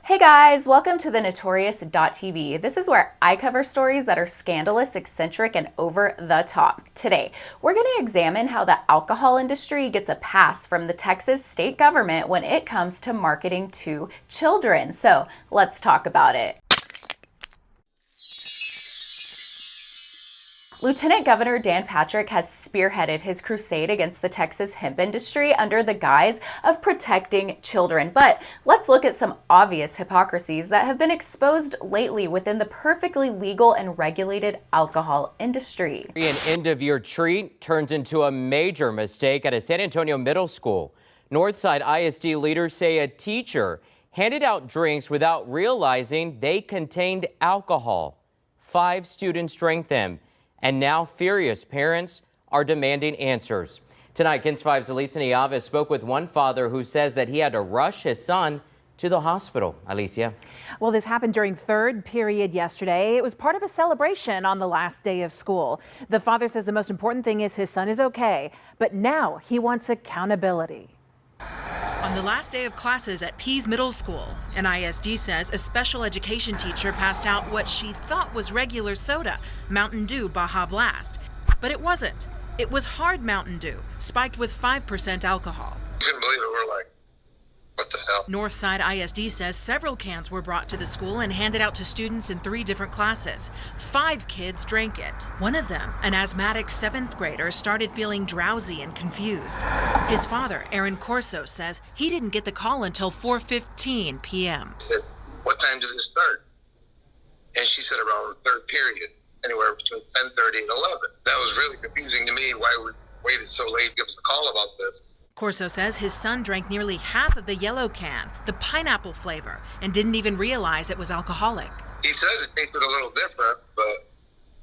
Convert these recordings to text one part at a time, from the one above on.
Hey guys, welcome to the Notorious.tv. This is where I cover stories that are scandalous, eccentric, and over the top. Today, we're going to examine how the alcohol industry gets a pass from the Texas state government when it comes to marketing to children. So let's talk about it. Lieutenant Governor Dan Patrick has spearheaded his crusade against the Texas hemp industry under the guise of protecting children. But let's look at some obvious hypocrisies that have been exposed lately within the perfectly legal and regulated alcohol industry. An end-of-year treat turns into a major mistake at a San Antonio middle school. Northside ISD leaders say a teacher handed out drinks without realizing they contained alcohol. 5 students drank them. And now furious parents are demanding answers. Tonight, KENS 5's Alicia Nieves spoke with one father who says that he had to rush his son to the hospital. Alicia. Well, this happened during third period yesterday. It was part of a celebration on the last day of school. The father says the most important thing is his son is okay, but now he wants accountability. On the last day of classes at Pease Middle School, an ISD says a special education teacher passed out what she thought was regular soda, Mountain Dew Baja Blast. But it wasn't. It was hard Mountain Dew, spiked with 5% alcohol. Couldn't believe it. We're like, what the hell? Northside ISD says several cans were brought to the school and handed out to students in 3 different classes. 5 kids drank it. One of them, an asthmatic 7th grader, started feeling drowsy and confused. His father, Aaron Corso, says he didn't get the call until 4:15 p.m. I said, what time did it start? And she said around third period, anywhere between 10:30 and 11. That was really confusing to me, why we waited so late to give us a call about this. Corso says his son drank nearly half of the yellow can, the pineapple flavor, and didn't even realize it was alcoholic. He says it tasted a little different, but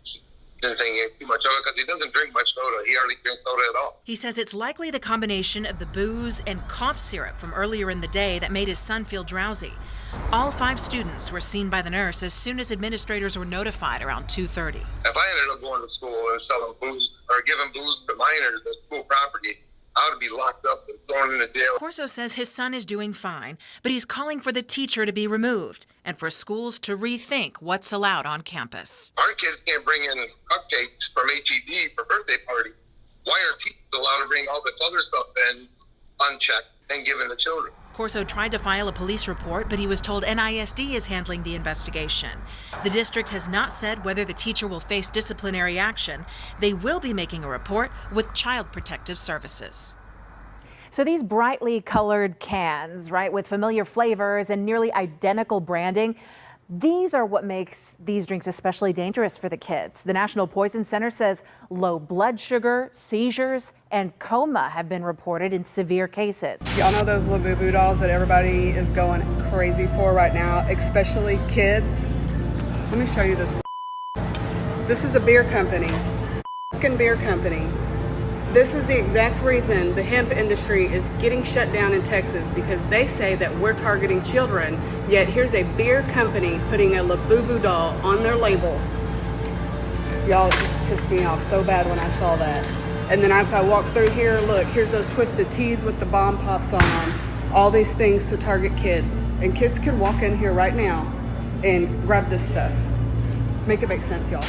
he didn't think too much of it because he doesn't drink much soda. He hardly drinks soda at all. He says it's likely the combination of the booze and cough syrup from earlier in the day that made his son feel drowsy. All 5 students were seen by the nurse as soon as administrators were notified around 2:30. If I ended up going to school and selling booze or giving booze to minors at school property, I would be locked up and thrown into jail. Corso says his son is doing fine, but he's calling for the teacher to be removed and for schools to rethink what's allowed on campus. Our kids can't bring in cupcakes from HEB for birthday party. Why are teachers allowed to bring all this other stuff in unchecked and given to children? Corso tried to file a police report, but he was told NISD is handling the investigation. The district has not said whether the teacher will face disciplinary action. They will be making a report with Child Protective Services. So these brightly colored cans, right, with familiar flavors and nearly identical branding, these are what makes these drinks especially dangerous for the kids. The National Poison Center says low blood sugar, seizures, and coma have been reported in severe cases. Y'all know those little boo-boo dolls that everybody is going crazy for right now, especially kids? Let me show you this. This is a beer company, beer company. This is the exact reason the hemp industry is getting shut down in Texas, because they say that we're targeting children, yet here's a beer company putting a Labubu doll on their label. Y'all, it just pissed me off so bad when I saw that. And then if I walk through here, look, here's those twisted tees with the bomb pops on them. All these things to target kids. And kids can walk in here right now and grab this stuff. Make it make sense, y'all.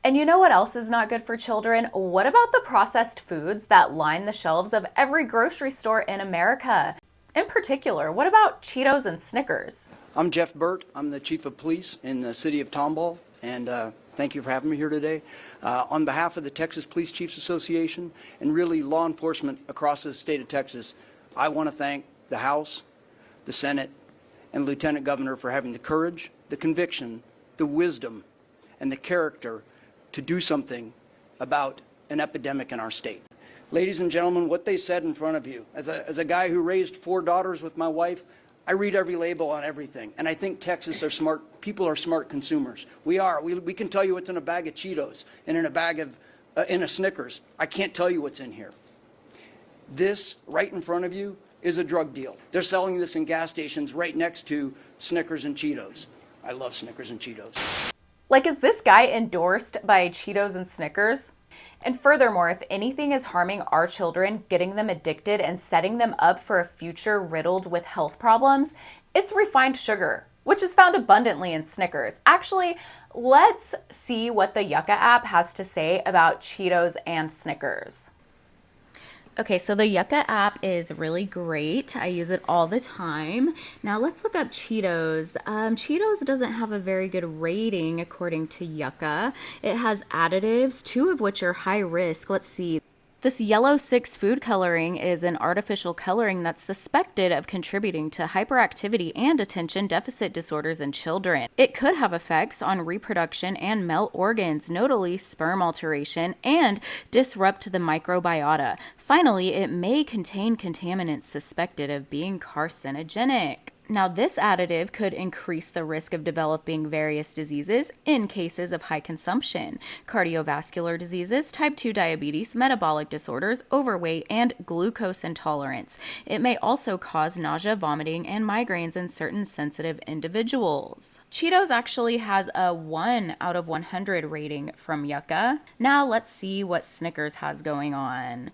And you know what else is not good for children? What about the processed foods that line the shelves of every grocery store in America? In particular, what about Cheetos and Snickers? I'm Jeff Burt. I'm the Chief of Police in the city of Tomball, and thank you for having me here today. On behalf of the Texas Police Chiefs Association and really law enforcement across the state of Texas, I want to thank the House, the Senate, and Lieutenant Governor for having the courage, the conviction, the wisdom, and the character to do something about an epidemic in our state. Ladies and gentlemen, what they said in front of you, as a guy who raised 4 daughters with my wife, I read every label on everything, and I think Texas are smart, people are smart consumers. We are. We can tell you what's in a bag of Cheetos and in a bag of, in a Snickers. I can't tell you what's in here. This, right in front of you, is a drug deal. They're selling this in gas stations right next to Snickers and Cheetos. I love Snickers and Cheetos. Like, is this guy endorsed by Cheetos and Snickers? And furthermore, if anything is harming our children, getting them addicted and setting them up for a future riddled with health problems, it's refined sugar. which is found abundantly in Snickers. Actually, let's see what the Yucca app has to say about Cheetos and Snickers. Okay, so the Yucca app is really great. I use it all the time. Now let's look up Cheetos. Cheetos doesn't have a very good rating according to Yucca. It has additives, 2 of which are high risk. Let's see. This yellow 6 food coloring is an artificial coloring that's suspected of contributing to hyperactivity and attention deficit disorders in children. It could have effects on reproduction and male organs, notably sperm alteration, and disrupt the microbiota. Finally, it may contain contaminants suspected of being carcinogenic. Now, this additive could increase the risk of developing various diseases in cases of high consumption: cardiovascular diseases, type 2 diabetes, metabolic disorders, overweight, and glucose intolerance. It may also cause nausea, vomiting, and migraines in certain sensitive individuals. Cheetos actually has a 1 out of 100 rating from Yucca. Now, let's see what Snickers has going on.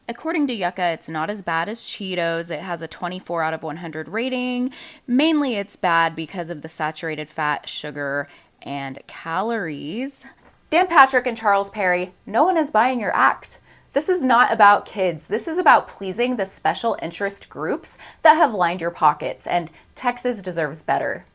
According to Yucca, it's not as bad as Cheetos. It has a 24 out of 100 rating. Mainly it's bad because of the saturated fat, sugar, and calories. Dan Patrick and Charles Perry, no one is buying your act. This is not about kids. This is about pleasing the special interest groups that have lined your pockets, and Texas deserves better.